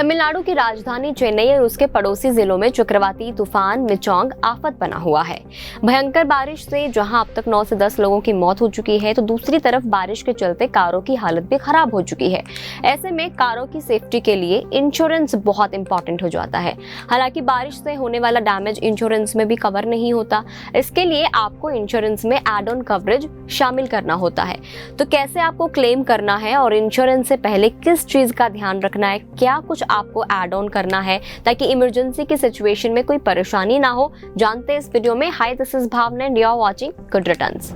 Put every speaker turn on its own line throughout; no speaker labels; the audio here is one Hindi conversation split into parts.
तमिलनाडु की राजधानी चेन्नई और उसके पड़ोसी जिलों में चक्रवाती तूफान मिचोंग आफत बना हुआ है। भयंकर बारिश से जहां अब तक 9 से 10 लोगों की मौत हो चुकी है, तो दूसरी तरफ बारिश के चलते कारों की हालत भी खराब हो चुकी है। ऐसे में कारों की सेफ्टी के लिए इंश्योरेंस बहुत इंपॉर्टेंट हो जाता है। हालांकि बारिश से होने वाला डैमेज इंश्योरेंस में भी कवर नहीं होता। इसके लिए आपको इंश्योरेंस में एड ऑन कवरेज शामिल करना होता है। तो कैसे आपको क्लेम करना है और इंश्योरेंस से पहले किस चीज का ध्यान रखना है, क्या कुछ आपको ऐड ऑन करना है ताकि इमरजेंसी की सिचुएशन में कोई परेशानी ना हो, जानते हैं इस वीडियो में। Hi, this is Bhavna and you are watching good returns.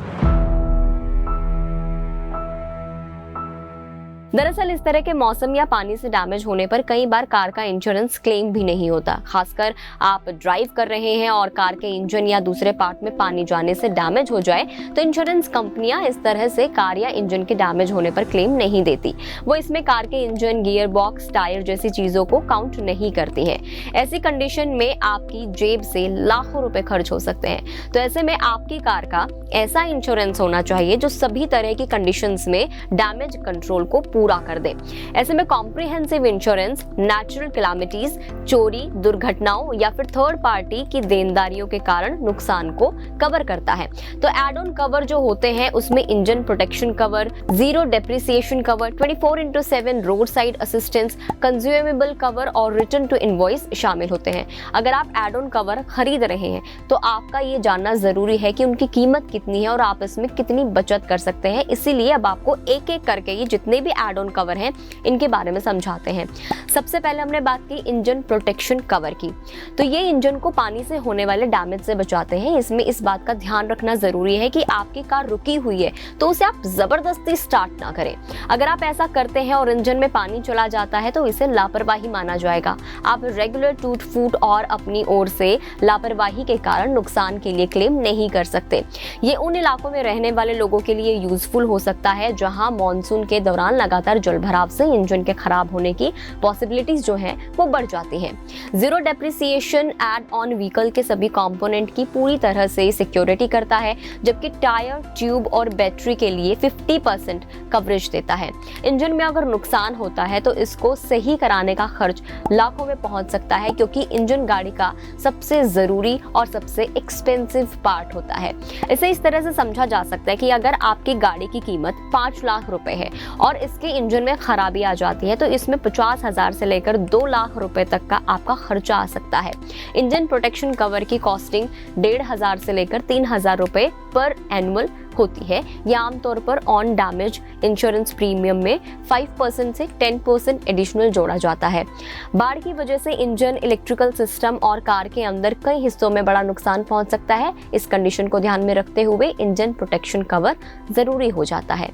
दरअसल इस तरह के मौसम या पानी से डैमेज होने पर कई बार कार का इंश्योरेंस क्लेम भी नहीं होता। खासकर आप ड्राइव कर रहे हैं और कार के इंजन या दूसरे पार्ट में पानी जाने से डैमेज हो जाए, तो इंश्योरेंस कंपनियां इस तरह से कार या इंजन के डैमेज होने पर क्लेम नहीं देती। वो इसमें कार के इंजन, गियर बॉक्स, टायर जैसी चीजों को काउंट नहीं करती हैं। ऐसी कंडीशन में आपकी जेब से लाखों रुपए खर्च हो सकते हैं। तो ऐसे में आपकी कार का ऐसा इंश्योरेंस होना चाहिए जो सभी तरह की कंडीशंस में डैमेज कंट्रोल को पूरा कर दे। ऐसे में कॉम्प्रिहेंसिव इंश्योरेंस नेचुरल कैलामिटीज, चोरी, दुर्घटनाओं या फिर थर्ड पार्टी की देनदारियों के कारण नुकसान को कवर करता है। तो एड ऑन कवर जो होते हैं उसमें engine protection cover, zero depreciation cover, 24/7 road side assistance, consumable cover और रिटर्न टू इनवॉइस शामिल होते हैं। अगर आप एड ऑन कवर खरीद रहे हैं तो आपका ये जानना जरूरी है कि उनकी कीमत कितनी है और आप इसमें कितनी बचत कर सकते हैं। इसीलिए अब आपको एक एक करके ये जितने भी एड ऑन कवर हैं इनके बारे में समझाते हैं। सबसे पहले हमने बात की इंजन प्रोटेक्शन कवर की। तो ये इंजन को पानी से होने वाले डैमेज से बचाते हैं। इसमें इस बात का ध्यान रखना जरूरी है कि आपकी कार रुकी हुई है तो उसे आप जबरदस्ती स्टार्ट ना करें। अगर आप ऐसा करते हैं और इंजन में पानी चला जाता है तो इसे लापरवाही माना जाएगा। आप रेगुलर टूट फूट और अपनी ओर से लापरवाही के कारण नुकसान के लिए क्लेम नहीं कर सकते। ये उन इलाकों में रहने वाले लोगों के लिए यूजफुल हो सकता है जहां मॉनसून के दौरान लगातार जलभराव से इंजन के खराब होने की पॉसिबिलिटीज जो हैं वो बढ़ जाती हैं। Zero depreciation add on vehicle के सभी कंपोनेंट की पूरी तरह से सिक्योरिटी करता है, जबकि टायर, ट्यूब और बैटरी के लिए 50% कवरेज देता है। इंजन में अगर नुकसान होता है तो इसको सही कराने का खर्च लाखों में पहुंच सकता है, क्योंकि इंजन गाड़ी का सबसे जरूरी और सबसे एक्सपेंसिव पार्ट होता है। इसे इस तरह से समझा जा सकता है कि अगर आपकी गाड़ी की कीमत 5 लाख रुपए है और इसके इंजन में खराबी आ जाती है तो इसमें 50,000 से लेकर 2 लाख रुपए तक का आपका खर्चा आ सकता है। इंजन प्रोटेक्शन कवर की कॉस्टिंग 1,500 से लेकर 3,000 रुपए पर एनुअल होती है। यह आमतौर पर ऑन डैमेज इंश्योरेंस प्रीमियम में 5% से 10% एडिशनल जोड़ा जाता है। बाढ़ की वजह से इंजन, इलेक्ट्रिकल सिस्टम और कार के अंदर कई हिस्सों में बड़ा नुकसान पहुंच सकता है। इस कंडीशन को ध्यान में रखते हुए इंजन प्रोटेक्शन कवर जरूरी हो जाता है।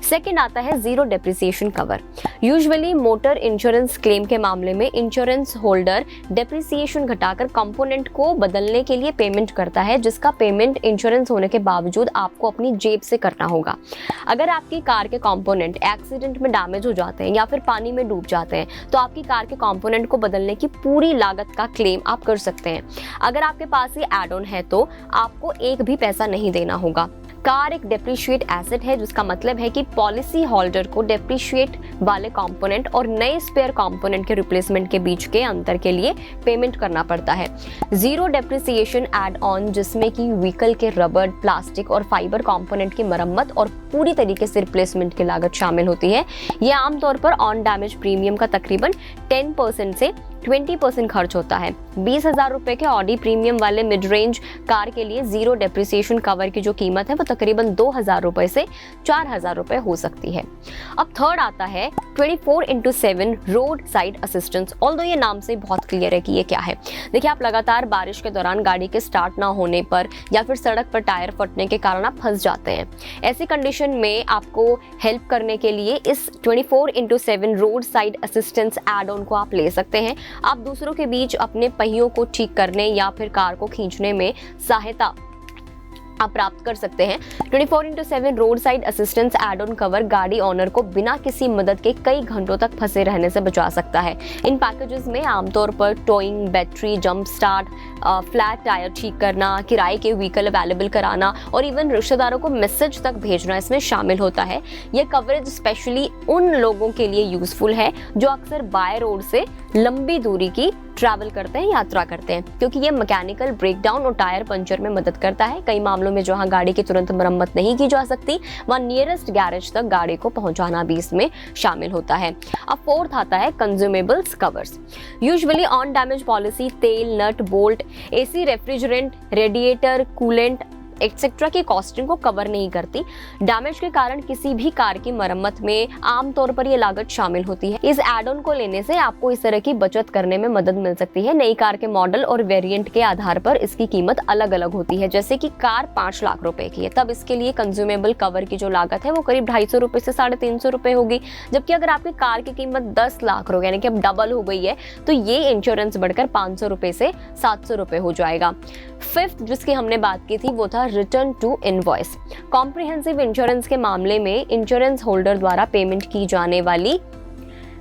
सेकंड आता है zero depreciation cover. Usually motor insurance claim के मामले में इंश्योरेंस होल्डर डेप्रिसिएशन घटाकर कंपोनेंट को बदलने के लिए पेमेंट करता है, जिसका पेमेंट इंश्योरेंस होने के बावजूद आपको अपनी जेब से करना होगा। अगर आपकी कार के कंपोनेंट एक्सीडेंट में डैमेज हो जाते हैं या फिर पानी में डूब जाते हैं तो आपकी कार के कंपोनेंट को बदलने की पूरी लागत का क्लेम आप कर सकते हैं। अगर आपके पास ये एड ऑन है तो आपको एक भी पैसा नहीं देना होगा। कार एक डेप्रिशिएट एसेट है, जिसका मतलब है कि पॉलिसी होल्डर को डेप्रिशिएट वाले कंपोनेंट और नए स्पेयर कंपोनेंट के रिप्लेसमेंट के बीच के अंतर के लिए पेमेंट करना पड़ता है। जीरो डेप्रिसिएशन एड ऑन, जिसमें कि व्हीकल के रबर, प्लास्टिक और फाइबर कंपोनेंट की मरम्मत और पूरी तरीके से रिप्लेसमेंट की लागत शामिल होती है। यह आमतौर पर ऑन डैमेज प्रीमियम का तकरीबन 10% से 20% खर्च होता है। 20,000 रुपए के ऑडी प्रीमियम वाले मिड रेंज कार के लिए जीरो डेप्रिसिएशन कवर की जो कीमत है वो तकरीबन 2,000 रुपए से 4,000 रुपए हो सकती है। अब थर्ड आता है 24/7 रोड साइड असिस्टेंस। ऑल्दो ये नाम से बहुत क्लियर है कि ये क्या है। देखिए, आप लगातार बारिश के दौरान गाड़ी के स्टार्ट ना होने पर या फिर सड़क पर टायर फटने के कारण आप फंस जाते हैं। ऐसी कंडीशन में आपको हेल्प करने के लिए इस 24/7 road side assistance add on को आप ले सकते हैं। आप दूसरों के बीच अपने पहियों को ठीक करने या फिर कार को खींचने में सहायता आप प्राप्त कर सकते हैं। 24/7 road side assistance add on cover गाड़ी ओनर को बिना किसी मदद के कई घंटों तक फंसे रहने से बचा सकता है। इन पैकेजेस में आमतौर पर towing, battery, jump start, flat tyre ठीक करना, किराए के व्हीकल अवेलेबल कराना और इवन रिश्तेदारों को मैसेज तक भेजना इसमें शामिल होता है। यह कवरेज स्पेशली उन लोगों के लिए यूजफुल है जो अक्सर बाय रोड से लंबी दूरी की ट्रैवल करते हैं, यात्रा करते हैं, क्योंकि ये मैकेनिकल ब्रेकडाउन और टायर पंचर में मदद करता है। कई मामलों में जहां गाड़ी की तुरंत मरम्मत नहीं की जा सकती, वहां नियरेस्ट गैरेज तक गाड़ी को पहुंचाना भी इसमें शामिल होता है। अब फोर्थ आता है consumables covers. Usually on damage policy तेल, nut, bolt, AC, refrigerant, radiator, coolant etcetera की कॉस्टिंग को कवर नहीं करती। डैमेज के कारण किसी भी कार की मरम्मत में आमतौर पर ये लागत शामिल होती है। इस एड ऑन को लेने से आपको इस तरह की बचत करने में मदद मिल सकती है। नई कार के मॉडल और वेरिएंट के आधार पर इसकी कीमत अलग अलग होती है। जैसे कि कार 5 लाख रुपए की है, तब इसके लिए कंज्यूमेबल कवर की जो लागत है वो करीब 250 रुपए से 350 रुपए होगी। जबकि अगर आपकी कार की कीमत 10 लाख रुपए यानी कि अब डबल हो गई है, तो ये इंश्योरेंस बढ़कर 500 रुपए से 700 रुपए हो जाएगा। फिफ्थ जिसकी हमने बात की थी वो था return to invoice. Comprehensive insurance के मामले में इंश्योरेंस होल्डर द्वारा पेमेंट की जाने वाली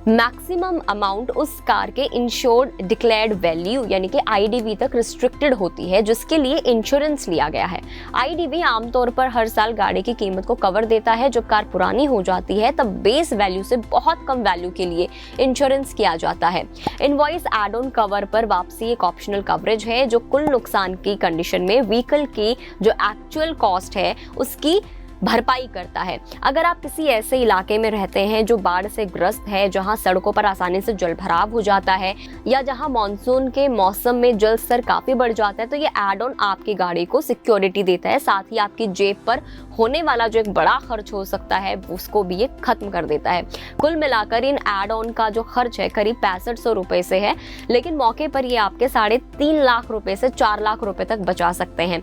मैक्सिमम अमाउंट उस कार के इंश्योर्ड डिक्लेयर्ड वैल्यू यानी कि आईडीवी तक रिस्ट्रिक्टेड होती है, जिसके लिए इंश्योरेंस लिया गया है। आईडीवी आमतौर पर हर साल गाड़ी की कीमत को कवर देता है। जब कार पुरानी हो जाती है तब बेस वैल्यू से बहुत कम वैल्यू के लिए इंश्योरेंस किया जाता है। इनवॉइस एड ऑन कवर पर वापसी एक ऑप्शनल कवरेज है जो कुल नुकसान की कंडीशन में व्हीकल की जो एक्चुअल कॉस्ट है उसकी भरपाई करता है। अगर आप किसी ऐसे इलाके में रहते हैं जो बाढ़ से ग्रस्त है, जहां सड़कों पर आसानी से जल भराव हो जाता है या जहां मानसून के मौसम में जल स्तर काफी बढ़ जाता है, तो ये एड ऑन आपकी गाड़ी को सिक्योरिटी देता है। साथ ही आपकी जेब पर होने वाला जो एक बड़ा खर्च हो सकता है उसको भी ये खत्म कर देता है। कुल मिलाकर इन एड ऑन का जो खर्च है करीब 6500 रुपए से है, लेकिन मौके पर ये आपके 3.5 लाख रुपए से 4 लाख रुपए तक बचा सकते हैं।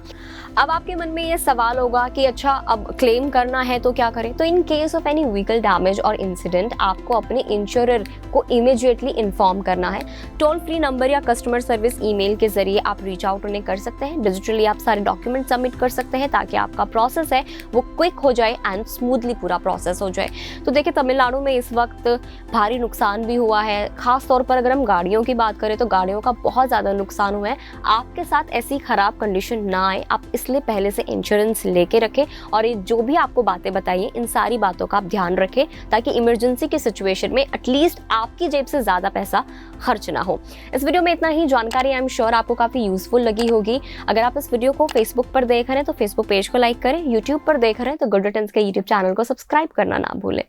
अब आपके मन में ये सवाल होगा कि अच्छा अब क्लेम करना है तो क्या करें? तो in case of any vehicle damage और इंसिडेंट आपको अपने इंश्योरर को इमीडिएटली इन्फॉर्म करना है। टोल फ्री नंबर या कस्टमर सर्विस ईमेल के जरिए आप रीच आउट उन्हें कर सकते हैं। डिजिटली आप सारे डॉक्यूमेंट सबमिट कर सकते हैं ताकि आपका प्रोसेस है वो क्विक हो जाए एंड स्मूथली पूरा प्रोसेस हो जाए। तो देखिए तमिलनाडु में इस वक्त भारी नुकसान भी हुआ है। खास तौर पर अगर हम गाड़ियों की बात करें तो गाड़ियों का बहुत ज्यादा नुकसान हुआ है। आपके साथ ऐसी खराब कंडीशन ना आए, आप इसलिए पहले से इंश्योरेंस लेके रखें और ये जो भी आपको बातें बताइए इन सारी बातों का आप ध्यान रखें ताकि इमरजेंसी की सिचुएशन में एटलीस्ट आपकी जेब से ज्यादा पैसा खर्च ना हो। इस वीडियो में इतना ही जानकारी आई एम श्योर आपको काफी यूजफुल लगी होगी। अगर आप इस वीडियो को फेसबुक पर देख रहे हैं तो फेसबुक पेज को लाइक करें, यूट्यूब पर देख रहे हैं तो गुड रिटर्न्स के यूट्यूब चैनल को सब्सक्राइब करना ना भूलें।